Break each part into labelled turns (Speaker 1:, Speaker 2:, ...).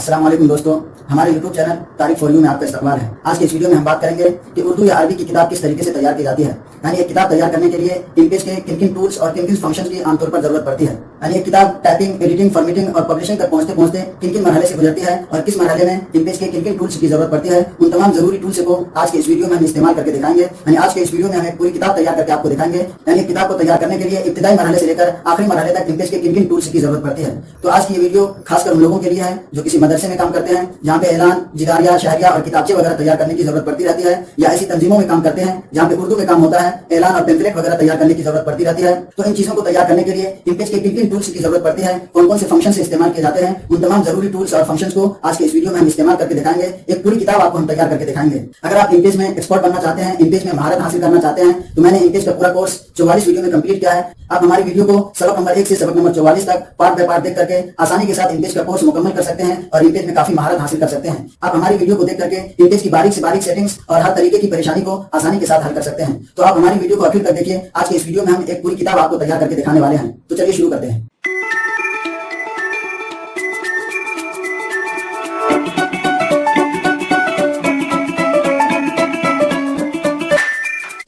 Speaker 1: अस्सलाम वालेकुम दोस्तों, हमारे YouTube चैनल तारीफ फॉर यू में आपका इस्तकबाल है। आज के इस वीडियो में हम बात करेंगे कि उर्दू या अरबी की किताब किस तरीके से तैयार की जाती है। यानी एक किताब तैयार करने के लिए इनपेज के किन टूल्स और किन फंक्शंस की आमतौर पर जरूरत पड़ती है। यानी एक किताब टाइपिंग, एडिटिंग, फॉर्मेटिंग और पब्लिशिंग तक पहुंचते पहुंचते किन मरहले से गुजरती है और किस मरहले में इनपेज के किन टूल्स की जरूरत पड़ती है, उन तमाम जरूरी टूल्स को आज के इस वीडियो में हम इस्तेमाल करके दिखाएंगे। यानी आज के इस वीडियो में हम एक पूरी किताब तैयार करके आपको दिखाएंगे। यानी किताब को तैयार करने के लिए इब्तिदाई मरहले से लेकर आखिरी मरहले तक इनपेज के किन टूल्स की जरूरत पड़ती है। तो आज की ये वीडियो खासकर उन लोगों के लिए है जो किसी मदरसे में काम करते हैं, जहाँ पे ऐलान, जिदारिया, शहरिया और किताबचे वगैरह तैयार करने की जरूरत पड़ती रहती है, या ऐसी तंजीमों में काम करते हैं जहाँ पे उर्दू में काम होता है, ऐलान और पेम्फलेट वगैरह तैयार करने की जरूरत पड़ती रहती है। तो इन चीजों को तैयार करने के लिए इनपेज के किन टूल्स की जरूरत पड़ती है, कौन कौन से फंक्शन से इस्तेमाल किए जाते हैं, उन तमाम जरूरी टूल्स और फंक्शंस को आज के इस वीडियो में हम इस्तेमाल करके दिखाएंगे। एक पूरी किताब आपको हम तैयार करके दिखाएंगे। अगर आप इनपेज में एक्सपर्ट बनना चाहते हैं, इनपेज में महारत हासिल करना चाहते हैं, तो मैंने इनपेज का पूरा कोर्स 44 वीडियो में कंप्लीट किया है। आप हमारी वीडियो को सबक नंबर 1 से सबक नंबर 44 तक पार्ट बाय पार्ट देख करके आसानी के साथ इनपेज का कोर्स मुकम्मल कर सकते हैं और इनपेज में काफी महारत हासिल कर सकते हैं। आप हमारी वीडियो को देख करके इनपेज की बारीक से बारीक सेटिंग्स और हर तरीके की परेशानी को आसानी के साथ हल कर सकते हैं। तो आप हमारी वीडियो को आखिर तक देखिए। आज के इस वीडियो में हम एक पूरी किताब आपको तैयार करके दिखाने वाले हैं। तो चलिए शुरू करते हैं।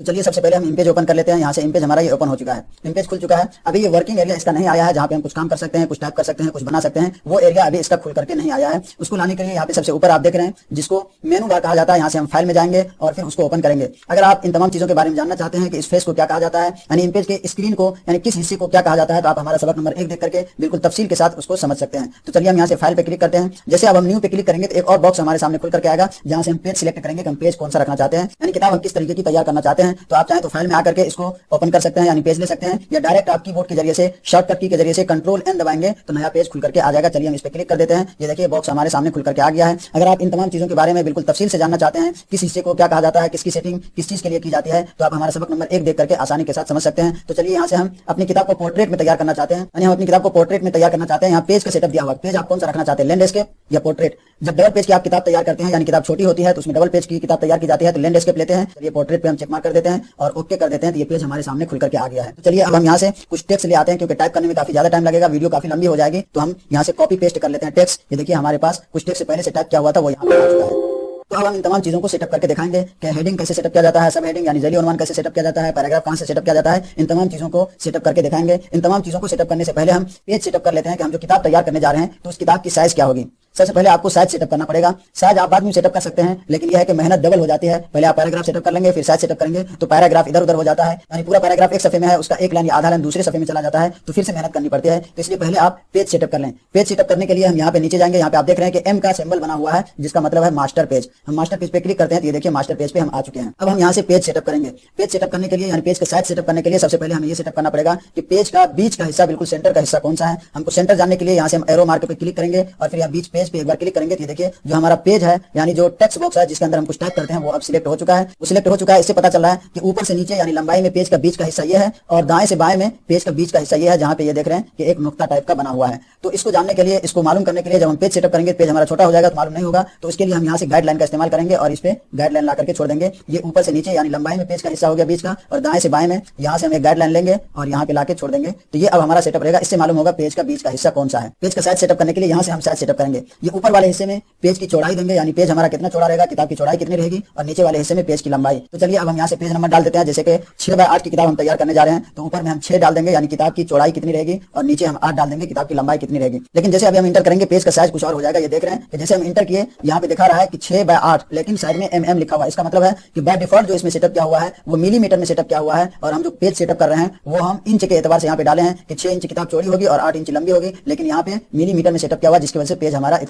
Speaker 1: चलिए सबसे पहले हम इनपेज ओपन कर लेते हैं। यहाँ से इनपेज हमारा ये ओपन हो चुका है, इनपेज खुल चुका है। अभी ये वर्किंग एरिया इसका नहीं आया है, जहाँ पे हम कुछ काम कर सकते हैं, कुछ टाइप कर सकते हैं, कुछ बना सकते हैं, वो एरिया अभी इसका खुल करके नहीं आया है। उसको लाने के लिए यहाँ पे सबसे ऊपर आप देख रहे हैं जिसको मेनू बार कहा जाता है। यहाँ से हम फाइल में जाएंगे और फिर उसको ओपन करेंगे। अगर आप इन तमाम चीजों के बारे में जानना चाहते हैं कि इस फेस को क्या कहा जाता है, यानी इनपेज के स्क्रीन को, यानी किस हिस्से को क्या कहा जाता है, तो आप हमारा सबक नंबर 1 देख करके बिल्कुल तफसील के साथ उसको समझ सकते हैं। तो चलिए हम यहाँ से फाइल पे क्लिक करते हैं। जैसे अब हम न्यू पे क्लिक करेंगे तो एक और बॉक्स हमारे सामने खुल करके आएगा, जहाँ से हम पेज सिलेक्ट करेंगे कि हम पेज कौन सा रखना चाहते हैं, यानी किताब हम किस तरीके की तैयार करना चाहते हैं। तो आप चाहें तो फाइल में आकर के इसको ओपन कर सकते हैं, यानी पेज ले सकते हैं, या डायरेक्ट आप कीबोर्ड के जरिए से शॉर्टकट की के जरिए से कंट्रोल एन दबाएंगे तो नया पेज खुल करके आ जाएगा। चलिए हम इस पे क्लिक कर देते हैं। ये देखिए बॉक्स हमारे सामने खुल करके आ गया है। अगर आप इन तमाम चीजों के बारे में बिल्कुल तफसील से जानना चाहते हैं, किस हिस्से को क्या कहा जाता है, किसकी सेटिंग किस चीज के लिए की जाती है, तो आप हमारा सबक नंबर 1 देख करके आसानी के साथ समझ सकते हैं। तो चलिए यहाँ से हम अपनी किताब को पोर्ट्रेट में तैयार करना चाहते हैं, यानी हम अपनी किताब को पोर्ट्रेट में तैयार करना चाहते हैं। यहाँ पेज का सेटअप दिया हुआ, पेज आप कौन सा रखना चाहते हैं, लैंडस्केप या पोर्ट्रेट। जब डबल पेज की आप किताब तैयार करते हैं, यानी किताब छोटी होती है तो उसमें डबल पेज की किताब तैयार की जाती है, तो लैंडस्केप लेते हैं। चलिए पोर्ट्रेट पे हम चेक मार्क कर देते हैं और ओके कर देते हैं। तो ये पेज हमारे सामने खुल करके आ गया है। तो चलिए अब हम यहाँ से कुछ टेक्स्ट ले आते हैं, क्योंकि टाइप करने में काफी ज्यादा टाइम लगेगा, वीडियो काफी लंबी हो जाएगी। तो हम यहाँ से कॉपी पेस्ट कर लेते हैं टेक्स्ट। ये देखिए हमारे पास कुछ टेक्स्ट पहले से टाइप किया हुआ था, वो यहाँ पे आ चुका है। तो अब हम इन तमाम चीजों को सेटअप करके दिखाएंगे कि हेडिंग कैसे सेटअप किया जाता है, सब हेडिंग यानी जली उन्वान कैसे सेटअप किया जाता है, पैराग्राफ कहां से सेटअप किया जाता है, इन तमाम चीजों को सेटअप करके दिखाएंगे। इन तमाम चीजों को सेटअप करने से पहले हम पेज सेटअप कर लेते हैं कि हम जो किताब तैयार करने जा रहे हैं तो उस किताब की साइज क्या होगी। सबसे पहले आपको साइज सेटअप करना पड़ेगा। साइज आप बाद में सेटअप कर सकते हैं, लेकिन यह है कि मेहनत डबल हो जाती है। पहले आप पैराग्राफ सेटअप कर लेंगे, फिर साइज सेटअप करेंगे, तो पैराग्राफ इधर उधर हो जाता है, यानी पूरा पैराग्राफ एक सफे में है, उसका एक लाइन या आधा लाइन दूसरे सफे में चला जाता है, तो फिर से मेहनत करनी पड़ती है। तो इसलिए पहले आप पेज सेटअप कर लें। पेज सेटअप करने के लिए हम यहाँ पे नीचे जाएंगे। यहाँ पे आप देख रहे हैं कि एम का सिंबल बना हुआ है, जिसका मतलब है मास्टर पेज। हम मास्टर पेज पे क्लिक करते हैं तो ये देखिए मास्टर पेज पे हम आ चुके हैं। अब हम यहाँ से पेज सेटअप करेंगे। पेज सेटअप करने के लिए, यानी पेज का साइज सेटअप करने के लिए सबसे पहले हमें ये सेटअप करना पड़ेगा कि पेज का बीच का हिस्सा, बिल्कुल सेंटर का हिस्सा कौन सा है। हमको सेंटर जानने के लिए यहाँ से हम एरो मार्क पे क्लिक करेंगे और फिर यहाँ बीच पेज पे एक बार क्लिक करेंगे। देखिए जो हमारा पेज है, यानी जो टेक्स्ट बॉक्स है जिसके अंदर हम कुछ टाइप करते हैं, वो अब सिलेक्ट हो चुका है। वो सिलेक्ट हो चुका है, इससे पता चल रहा है कि ऊपर से नीचे यानी लंबाई में पेज का बीच का हिस्सा ये है और दाएं से बाएं में पेज का बीच का हिस्सा ये है, जहां पे ये देख रहे हैं कि एक नुक्ता टाइप का बना हुआ है। तो इसको जानने के लिए, इसको मालूम करने के लिए, जब हम पेज सेटअप करेंगे पेज हमारा छोटा हो जाएगा तो मालूम नहीं होगा, तो इसके लिए हम यहाँ से गाइडलाइन का इस्तेमाल करेंगे और इस पे गाइडलाइन ला करके छोड़ देंगे। ये ऊपर से नीचे यानी लंबाई में पेज का हिस्सा हो गया बीच का, और दाएं से बाएं में यहाँ से हम एक गाइडलाइन लेंगे और यहाँ पे लाके छोड़ देंगे। तो ये अब हमारा सेटअप रहेगा। इससे मालूम होगा पेज का बीच का हिस्सा कौन सा है। पेज का साइज सेटअप करने के लिए यहाँ से हम साइज सेटअप करेंगे। ये ऊपर वाले हिस्से में पेज की चौड़ाई देंगे, यानी पेज हमारा कितना चौड़ा रहेगा, किताब की चौड़ाई कितनी रहेगी, और नीचे वाले हिस्से में पेज की लंबाई। तो चलिए अब हम यहाँ से पेज नंबर डाल देते हैं। जैसे कि 6x8 की किताब हम तैयार करने जा रहे हैं, तो ऊपर में हम 6 डाल देंगे, यानी किताब की चौड़ाई कितनी रहेगी, और नीचे हम 8 डाल देंगे, किताब की लंबाई कितनी रहेगी। लेकिन जैसे अभी हम इंटर करेंगे पेज का साइज कुछ और हो जाएगा। ये देख रहे हैं कि जैसे हम इंटर किए, यहाँ पे दिखा रहा है कि 6x8, लेकिन साइड में mm लिखा हुआ है। इसका मतलब है कि बाय डिफॉल्ट जो इसमें सेटअप किया हुआ है वो मिलीमीटर में सेटअप किया हुआ है, और हम जो पेज सेटअप कर रहे हैं वो हम इंच के एतबार से यहाँ पे डाले हैं कि 6 इंच किताब चौड़ी होगी और 8 इंच लंबी होगी, लेकिन यहाँ पे मिलीमीटर में सेटअप किया हुआ, जिसकी वजह से पेज हमारा